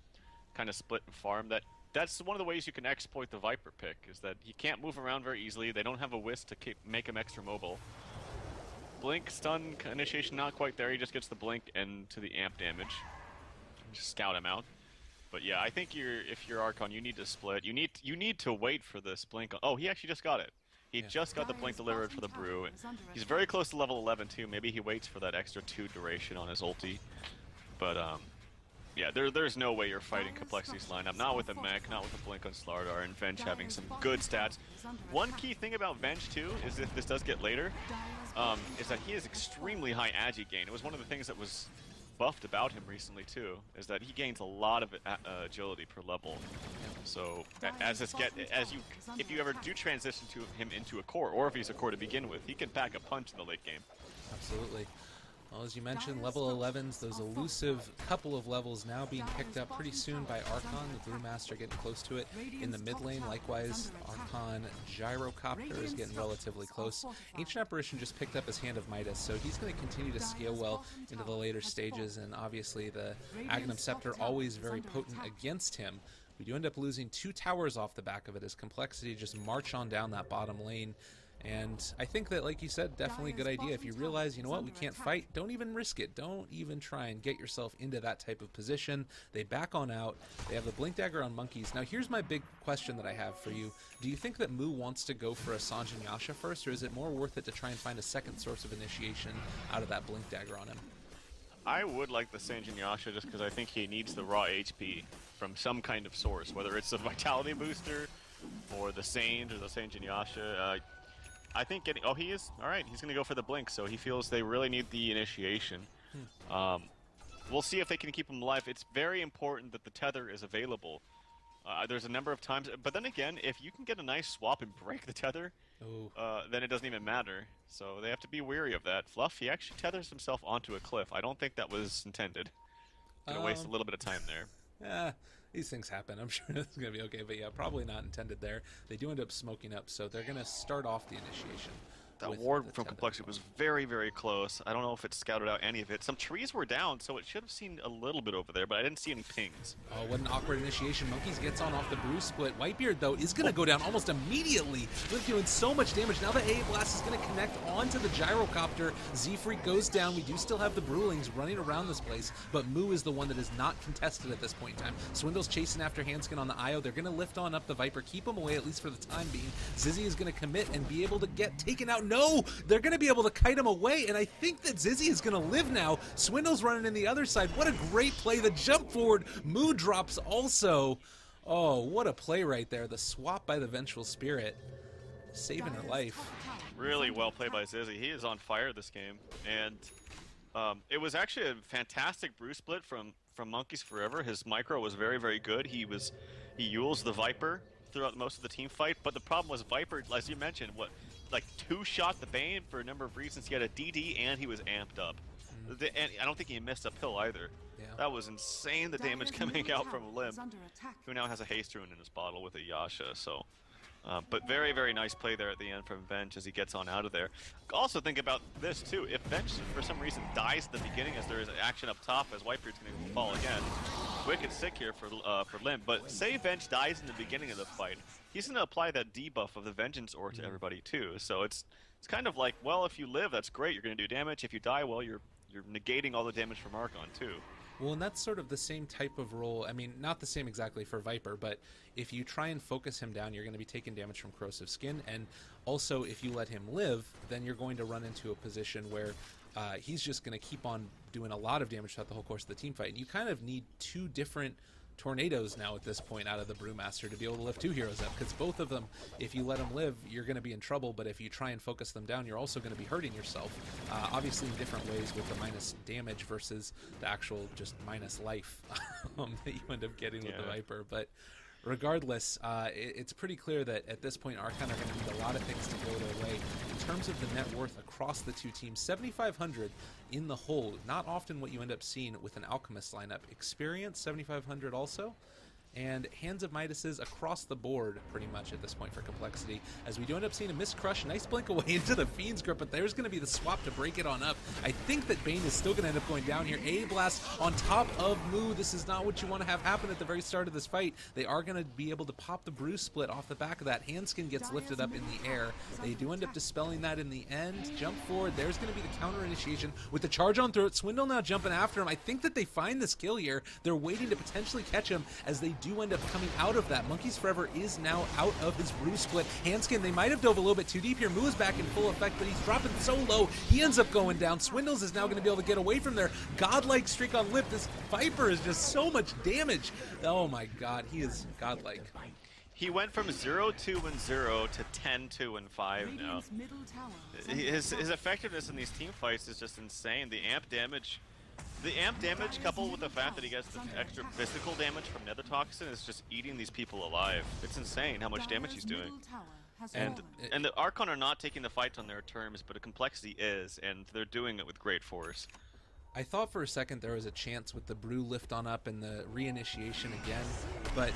kind of split and farm. That's one of the ways you can exploit the Viper pick, is that he can't move around very easily. They don't have a Wisp to make him extra mobile. Blink, stun, initiation not quite there. He just gets the blink and to the amp damage. Just scout him out. But yeah, I think if you're Archon, you need to split. You need to wait for this blink. Oh, he actually just got it. He just got the blink delivered for the brew. He's very close to level 11 too. Maybe he waits for that extra 2 duration on his ulti. But yeah, there's no way you're fighting compLexity's lineup. Not with a mech, not with a blink on Slardar, and Venge having some good stats. One key thing about Venge too is, if this does get later, is that he has extremely high agi gain. It was one of the things that was buffed about him recently too, is that he gains a lot of agility per level. So if you ever do transition to him into a core, or if he's a core to begin with, he can pack a punch in the late game. Absolutely. Well, as you mentioned, level 11s, those elusive couple of levels now being picked up pretty soon by Archon, the Brewmaster getting close to it. In the mid lane, likewise, Archon Gyrocopter is getting relatively close. Ancient Apparition just picked up his Hand of Midas, so he's going to continue to scale well into the later stages, and obviously the Aghanim Scepter always very potent against him. We do end up losing 2 towers off the back of it as compLexity just march on down that bottom lane. And I think that, like you said, definitely a good idea. If you realize, you know what, we can't fight, don't even risk it. Don't even try and get yourself into that type of position. They back on out. They have the Blink Dagger on Monkeys. Now, here's my big question that I have for you. Do you think that Mu wants to go for a Sange and Yasha first, or is it more worth it to try and find a second source of initiation out of that Blink Dagger on him? I would like the Sange and Yasha just because I think he needs the raw HP from some kind of source, whether it's a Vitality booster or the Sange or the Sange and Yasha. I think getting... Oh, he is? Alright, he's going to go for the blink, so he feels they really need the initiation. We'll see if they can keep him alive. It's very important that the tether is available. There's a number of times... But then again, if you can get a nice swap and break the tether, then it doesn't even matter. So they have to be wary of that. Fluff, he actually tethers himself onto a cliff. I don't think that was intended. Gonna waste a little bit of time there. Yeah, these things happen. I'm sure it's going to be okay, but yeah, probably not intended there. They do end up smoking up, so they're going to start off the initiation. That ward from compLexity was very, very close. I don't know if it scouted out any of it. Some trees were down, so it should have seen a little bit over there, but I didn't see any pings. Oh, what an awkward initiation. Monkeys gets on off the brew split. Whitebeard, though, is going to go down almost immediately. They're doing so much damage. Now the AA Blast is going to connect onto the Gyrocopter. Z-Freak goes down. We do still have the Brewlings running around this place, but Mu is the one that is not contested at this point in time. Swindle's chasing after Handskin on the IO. They're going to lift on up the Viper, keep him away, at least for the time being. Zizzy is going to commit and be able to get taken out. No! They're going to be able to kite him away, and I think that Zizzy is going to live now. Swindle's running in the other side. What a great play. The jump forward. Mu drops also. Oh, what a play right there. The swap by the Vengeful Spirit. Saving her life. Really well played by Zizzy. He is on fire this game. And it was actually a fantastic brew split from Monkeys Forever. His micro was very, very good. He Yules the Viper throughout most of the team fight, but the problem was Viper, as you mentioned, like 2-shot the Bane for a number of reasons. He had a DD and he was amped up. And I don't think he missed uphill either. Yeah. That was insane, the damage coming out from Limp, who now has a haste rune in his bottle with a Yasha. So, but very, very nice play there at the end from Venge as he gets on out of there. Also think about this too. If Venge for some reason dies at the beginning as there is action up top as Whitebeard's going to fall again, wicked sick here for Limp. But say Venge dies in the beginning of the fight, he's going to apply that debuff of the Vengeance Ore to everybody too. So it's kind of like, well, if you live, that's great, you're going to do damage. If you die, well, you're negating all the damage from Archon too. Well, and that's sort of the same type of role. I mean, not the same exactly for Viper, but if you try and focus him down, you're going to be taking damage from Corrosive Skin. And also, if you let him live, then you're going to run into a position where he's just going to keep on doing a lot of damage throughout the whole course of the team fight. And you kind of need two different tornadoes now at this point out of the Brewmaster to be able to lift two heroes up, because both of them, if you let them live, you're going to be in trouble, but if you try and focus them down, you're also going to be hurting yourself, obviously in different ways with the minus damage versus the actual just minus life that you end up getting with the Viper. But regardless, it's pretty clear that at this point Archon are going to need a lot of things to go their way. In terms of the net worth across the two teams, 7,500 in the whole, not often what you end up seeing with an Alchemist lineup. Experience, 7,500 also. And Hands of Midas's across the board pretty much at this point for compLexity, as we do end up seeing a Mist Crush, nice blink away into the Fiend's Grip, but there's going to be the swap to break it on up. I think that Bane is still going to end up going down here. A Blast on top of Moo. This is not what you want to have happen at the very start of this fight. They are going to be able to pop the Brew Split off the back of that. Handskin gets lifted up in the air. They do end up dispelling that in the end. Jump forward. There's going to be the counter initiation with the charge on through it. Swindle now jumping after him. I think that they find this kill here. They're waiting to potentially catch him as they do end up coming out of that. Monkeys Forever is now out of his Brew Split. Handskin, they might have dove a little bit too deep here. Moo is back in full effect, but he's dropping so low, he ends up going down. Swindles is now going to be able to get away from their godlike streak on Lip. This Viper is just so much damage. Oh my god, he is godlike. He went from 0-2-0 to 10-2-5 now. His effectiveness in these team fights is just insane. The amp damage coupled with the fact that he gets the extra physical damage from Nether Toxin is just eating these people alive. It's insane how much damage he's doing. And the Archon are not taking the fight on their terms, but a compLexity is, and they're doing it with great force. I thought for a second there was a chance with the Brew lift on up and the reinitiation again, but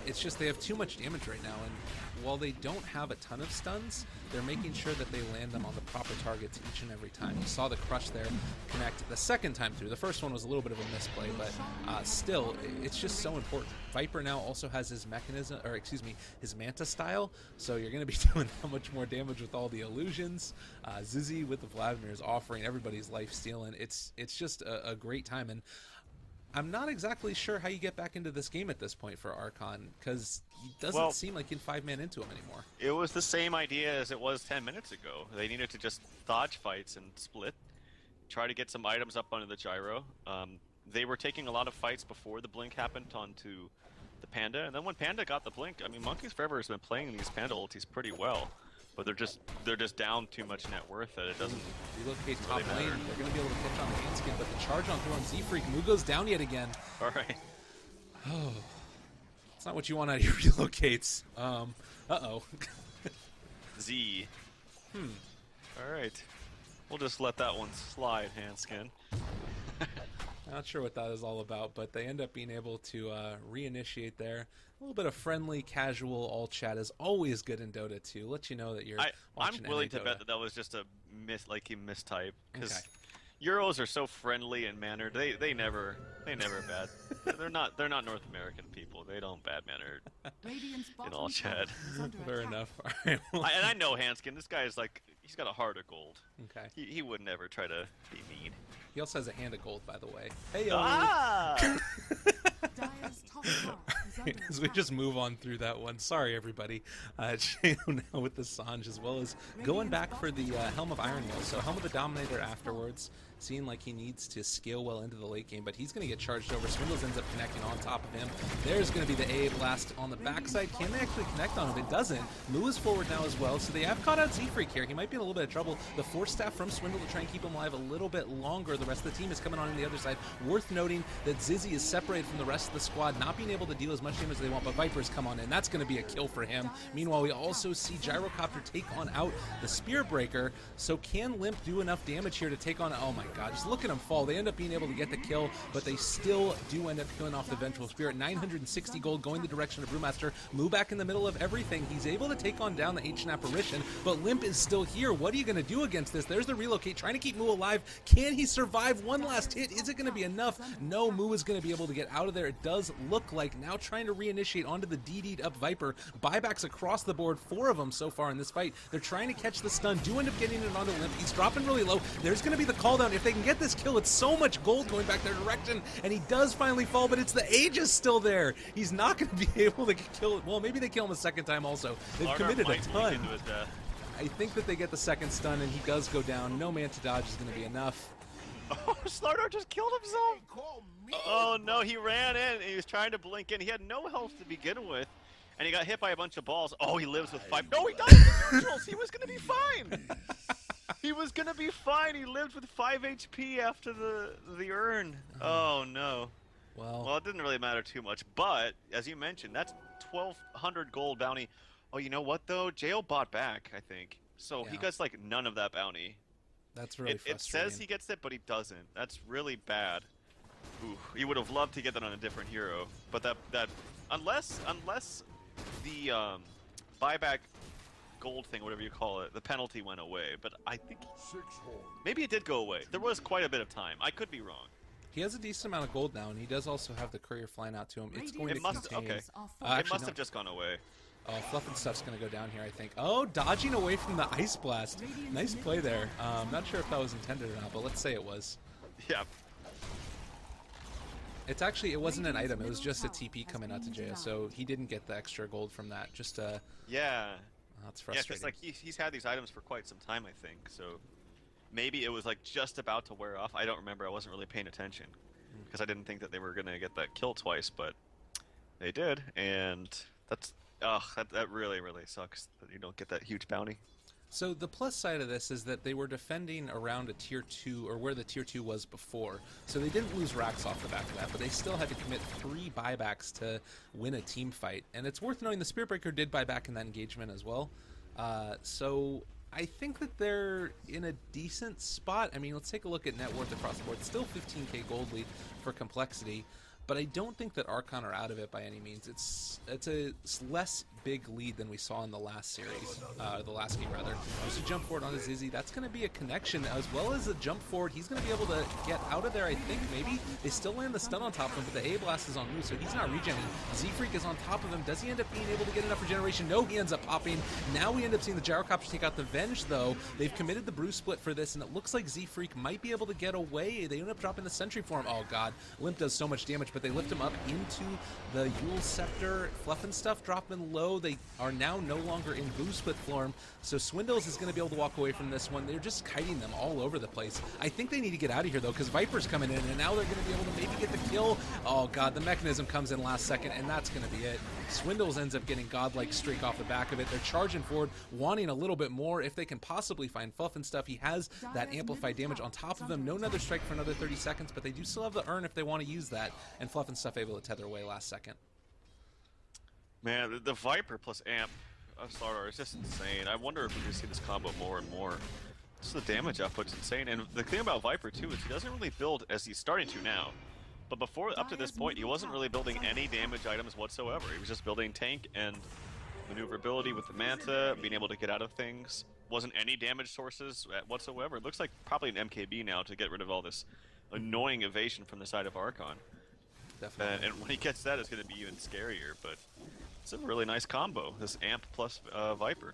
it's just they have too much damage right now, and while they don't have a ton of stuns, they're making sure that they land them on the proper targets each and every time. You saw the Crush there connect the second time through. The first one was a little bit of a misplay, but still, it's just so important. Viper now also has his mechanism, or excuse me, his Manta style, so you're going to be doing that much more damage with all the illusions. Zizzy with the Vladimir is offering everybody's life stealing. It's just a great time, and I'm not exactly sure how you get back into this game at this point for Archon, because he doesn't seem like you can 5-man into him anymore. It was the same idea as it was 10 minutes ago. They needed to just dodge fights and split, try to get some items up onto the gyro. They were taking a lot of fights before the blink happened onto the Panda, and then when Panda got the blink, I mean, Monkeys Forever has been playing these Panda ultis pretty well. But they're just down too much net worth that it doesn't relocate top lane. They're going to be able to catch on the Handskin, but the charge on through on Z-Freak. Moo goes down yet again. All right. Oh, it's not what you want out of your relocates. Uh-oh. Z. All right. We'll just let that one slide, Handskin. Not sure what that is all about, but they end up being able to reinitiate there. A little bit of friendly, casual all chat is always good in Dota 2. Let you know that you're watching I'm willing NA to Dota. bet that was just a mistype, because Euros are so friendly and mannered. They never bad. they're not North American people. They don't bad mannered in all chat. Fair enough. All right, well, and I know Handskin. This guy is like, he's got a heart of gold. Okay. He would never try to be mean. He also has a hand of gold, by the way. Hey, as we just move on through that one. Sorry, everybody. Shayo now with the Sange, as well as going back for the Helm of Iron Will. So Helm of the Dominator afterwards, seeing like he needs to scale well into the late game, but he's going to get charged over. Swindles ends up connecting on top of him. There's going to be the A Blast on the backside. Can they actually connect on him? It doesn't. Moo is forward now as well, so they have caught out Z-Freak here. He might be in a little bit of trouble. The Force Staff from Swindle to try and keep him alive a little bit longer. The rest of the team is coming on the other side. Worth noting that Zizzy is separated from the rest of the squad, not being able to deal as much damage as they want, but Vipers come on in. That's going to be a kill for him. Meanwhile, we also see Gyrocopter take on out the Spear Breaker. So can Limp do enough damage here to take on... Oh my god, just look at him fall. They end up being able to get the kill, but they still do end up killing off the Vengeful Spirit. 960 gold going the direction of Brewmaster. Moo back in the middle of everything. He's able to take on down the Ancient Apparition, but Limp is still here. What are you going to do against this? There's the relocate, trying to keep Moo alive. Can he survive one last hit? Is it going to be enough? No, Moo is going to be able to get out of there. It does look like. Now trying to reinitiate onto the DD'd up Viper. Buybacks across the board, 4 of them so far in this fight. They're trying to catch the stun. Do end up getting it onto Limp. He's dropping really low. There's going to be the call down. If if they can get this kill, it's so much gold going back their direction, and he does finally fall, but it's the Aegis still there. He's not going to be able to kill it. Well, maybe they kill him a second time also. They've committed a ton. I think that they get the second stun, and he does go down. No man to dodge is going to be enough. Oh, Slardar just killed himself! Oh no, he ran in, he was trying to blink in. He had no health to begin with, and he got hit by a bunch of balls. Oh, he lives with 5. No, he died in neutrals! He was gonna be fine! He was gonna be fine! He lived with 5 HP after the urn. Oh no. Well, it didn't really matter too much, but, as you mentioned, that's 1,200 gold bounty. Oh, you know what though? Jo bought back, I think. So he gets like none of that bounty. That's really frustrating. It says he gets it, but he doesn't. That's really bad. Ooh, he would have loved to get that on a different hero, but that unless the buyback gold thing, whatever you call it, the penalty went away. But I think maybe it did go away. There was quite a bit of time. I could be wrong. He has a decent amount of gold now, and he does also have the courier flying out to him. It's going to contain... Okay. It must have just gone away. Oh, Fluff and Stuff's going to go down here, I think. Oh, dodging away from the Ice Blast. Nice play there. Not sure if that was intended or not, but let's say it was. Yeah. It's actually, it wasn't an item. It was just a TP coming out to Jaya, so he didn't get the extra gold from that. Just yeah. That's frustrating. Yeah, because like he's had these items for quite some time, I think. So maybe it was like just about to wear off. I don't remember. I wasn't really paying attention because I didn't think that they were going to get that kill twice, but they did, and that's... Oh, that really, really sucks that you don't get that huge bounty. So the plus side of this is that they were defending around a tier 2, or where the tier 2 was before. So they didn't lose racks off the back of that, but they still had to commit 3 buybacks to win a team fight. And it's worth noting the Spirit Breaker did buy back in that engagement as well. So I think that they're in a decent spot. I mean, let's take a look at net worth across the board. Still 15k gold lead for complexity. But I don't think that Archon are out of it by any means. It's a less big lead than we saw in the last series, the last game rather. There's a jump forward on his Izzy. That's going to be a connection as well as a jump forward. He's going to be able to get out of there, I think, maybe. They still land the stun on top of him, but the A-Blast is on loose, so he's not regenning. Z-Freak is on top of him. Does he end up being able to get enough regeneration? No, he ends up popping. Now we end up seeing the Gyrocopter take out the Venge, though. They've committed the Brew Split for this, and it looks like Z-Freak might be able to get away. They end up dropping the Sentry for him. Oh, God. Limp does so much damage, but they lift him up into the Yule Scepter. Fluff and Stuff dropping low. They are now no longer in Brew Split form, so Swindles is going to be able to walk away from this one. They're just kiting them all over the place. I think they need to get out of here, though, because Viper's coming in, and now they're going to be able to maybe get the kill. Oh, God, the Mechanism comes in last second, and that's going to be it. Swindles ends up getting godlike streak off the back of it. They're charging forward, wanting a little bit more. If they can possibly find Fluff and Stuff, he has that amplified damage on top of them. No another strike for another 30 seconds, but they do still have the urn if they want to use that, and Fluff and Stuff able to tether away last second. Man, the Viper plus Amp of Slardar is just insane. I wonder if we're going to see this combo more and more. Just the damage output's insane, and the thing about Viper too is he doesn't really build as he's starting to now. But before, up to this point, he wasn't really building any damage items whatsoever. He was just building tank and maneuverability with the Manta, being able to get out of things. Wasn't any damage sources whatsoever. It looks like probably an MKB now to get rid of all this annoying evasion from the side of Archon. Definitely. And when he gets that, it's going to be even scarier, but it's a really nice combo, this Amp plus Viper.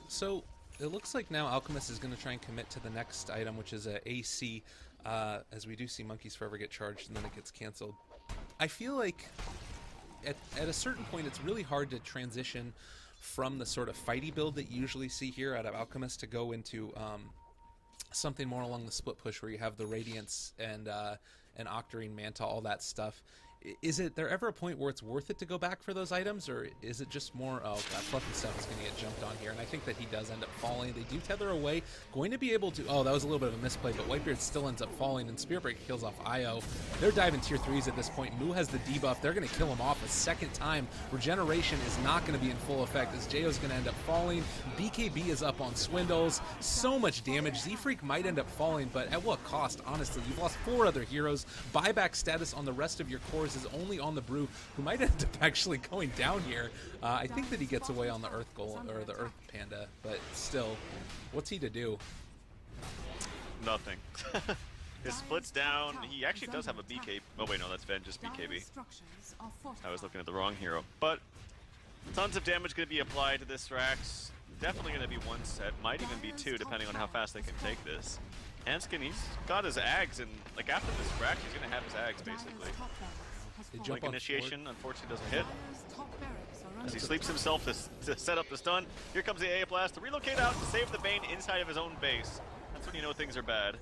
So it looks like now Alchemist is going to try and commit to the next item, which is a AC, as we do see Monkeys Forever get charged and then it gets canceled. I feel like at a certain point it's really hard to transition from the sort of fighty build that you usually see here out of Alchemist to go into something more along the split push where you have the Radiance and Octarine Manta, all that stuff. Is there ever a point where it's worth it to go back for those items, or is it just more, oh god, Fluffy Stuff is going to get jumped on here, and I think that he does end up falling. They do tether away, going to be able to, oh, that was a little bit of a misplay, but Whitebeard still ends up falling, and Spirit Break kills off Io. They're diving tier 3s at this point. Moo has the debuff. They're going to kill him off a second time. Regeneration is not going to be in full effect, as Jo's going to end up falling. BKB is up on Swindles. So much damage. Z-Freak might end up falling, but at what cost, honestly? You've lost 4 other heroes. Buyback status on the rest of your cores is only on the Brew, who might end up actually going down here. I think that he gets away on the Earth Golem, or the Earth Panda, but still, what's he to do? Nothing. His splits down. He actually does have a BK. Oh wait, no, that's Ven, just BKB. I was looking at the wrong hero. But tons of damage going to be applied to this Rax. Definitely going to be 1 set, might even be 2, depending on how fast they can take this. Hanskin, he's got his Ags, and like after this fract, he's gonna have his Ags basically. They jump Like on initiation, forward. unfortunately, doesn't hit. As he sleeps himself to set up the stun. Here comes the AA Blast to relocate out to save the Bane inside of his own base. That's when you know things are bad.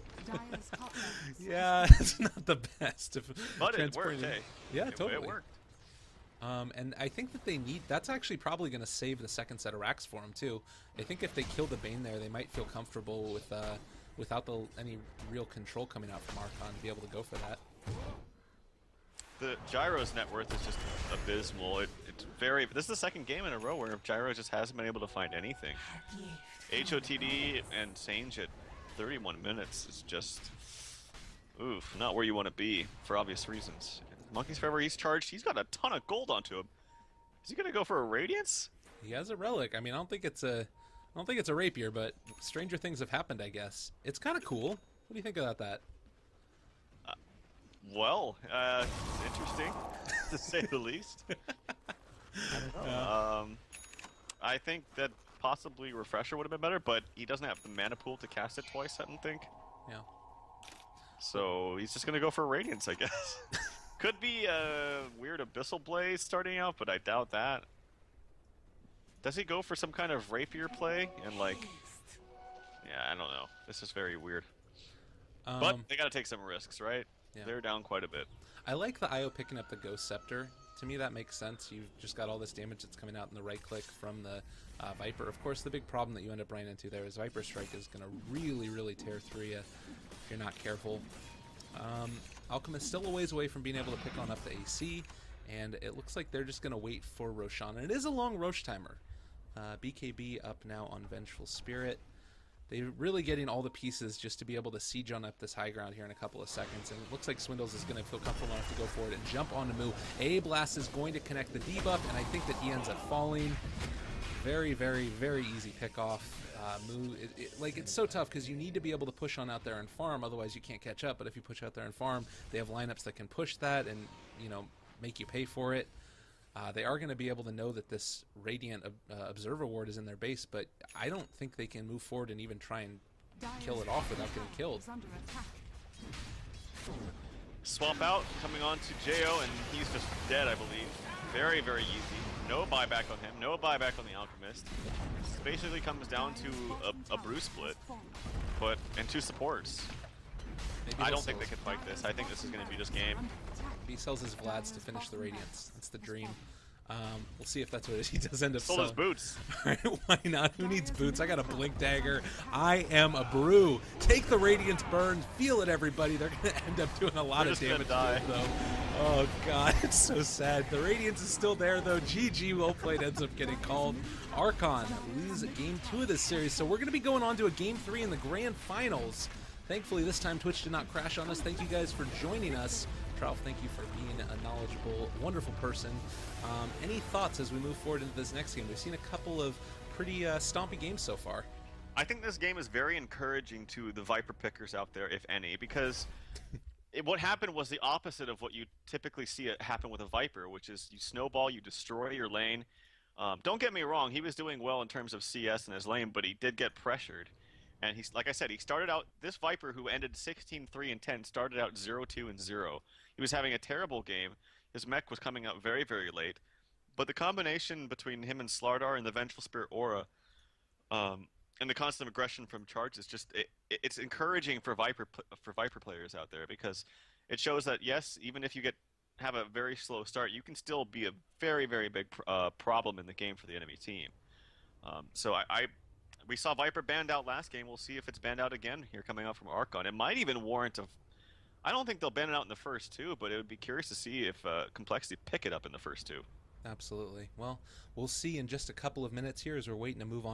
Yeah, it's not the best. But it worked, hey. Yeah, totally. It worked. And I think that they need... That's actually probably going to save the second set of racks for him, too. I think if they kill the Bane there, they might feel comfortable with without any real control coming out from Archon to be able to go for that. The Gyro's net worth is just abysmal. It's very... This is the second game in a row where Gyro just hasn't been able to find anything. HOTD and Sange at 31 minutes is just... Oof, not where you want to be, for obvious reasons. Monkeys Forever, he's charged. He's got a ton of gold onto him. Is he gonna go for a Radiance? He has a relic. I mean, I don't think it's a rapier, but stranger things have happened, I guess. It's kind of cool. What do you think about that? Well, it's interesting, to say the least. I don't know. I think that possibly Refresher would have been better, but he doesn't have the mana pool to cast it twice, I don't think. Yeah. So he's just gonna go for Radiance, I guess. Could be a weird Abyssal Blaze starting out, but I doubt that. Does he go for some kind of Rapier play? And like, yeah, I don't know. This is very weird. But they gotta take some risks, right? Yeah. They're down quite a bit. I like the IO picking up the Ghost Scepter. To me, that makes sense. You've just got all this damage that's coming out in the right click from the Viper. Of course, the big problem that you end up running into there is Viper Strike is going to really, really tear through you if you're not careful. Alchemist still a ways away from being able to pick on up the AC, and it looks like they're just going to wait for Roshan. And it is a long Rosh timer. BKB up now on Vengeful Spirit. They're really getting all the pieces just to be able to siege on up this high ground here in a couple of seconds. And it looks like Swindles is going to feel comfortable enough to go for it and jump onto Moo. A Blast is going to connect the debuff, and I think that he ends up falling. Very, very, very easy pickoff. Moo, it's so tough because you need to be able to push on out there and farm, otherwise you can't catch up. But if you push out there and farm, they have lineups that can push that and, you know, make you pay for it. They are going to be able to know that this Radiant Observer Ward is in their base, but I don't think they can move forward and even try and kill it off without getting killed. Swap out, coming on to Jo, and he's just dead, I believe. Very, very easy. No buyback on him, no buyback on the Alchemist. This basically comes down to a brew split, and two supports. I don't think they can fight this. I think this is going to be just game. He sells his Vlads to finish the Radiance. That's the dream. We'll see if that's what it is. He does end up sold his boots. Why not? Who needs boots? I got a Blink Dagger. I am a brew. Take the Radiance burn. Feel it, everybody. They're going to end up doing a lot of damage to it, though. Oh, God. It's so sad. The Radiance is still there, though. GG, well played, ends up getting called. Archon lose Game 2 of this series. So we're going to be going on to a Game 3 in the Grand Finals. Thankfully, this time Twitch did not crash on us. Thank you guys for joining us. TraLF, thank you for being a knowledgeable, wonderful person. Any thoughts as we move forward into this next game? We've seen a couple of pretty stompy games so far. I think this game is very encouraging to the Viper pickers out there, if any, because what happened was the opposite of what you typically see happen with a Viper, which is you snowball, you destroy your lane. Don't get me wrong, he was doing well in terms of CS in his lane, but he did get pressured. And he's, like I said, he started out, this Viper who ended 16-3-10 started out 0-2-0. He was having a terrible game. His mech was coming out very, very late. But the combination between him and Slardar and the Vengeful Spirit aura, and the constant aggression from Charge is just, it's encouraging for Viper players out there, because it shows that, yes, even if you have a very slow start, you can still be a very, very big problem in the game for the enemy team. So we saw Viper banned out last game. We'll see if it's banned out again here coming out from Archon. It might even warrant I don't think they'll ban it out in the first two, but it would be curious to see if compLexity pick it up in the first two. Absolutely. Well, we'll see in just a couple of minutes here as we're waiting to move on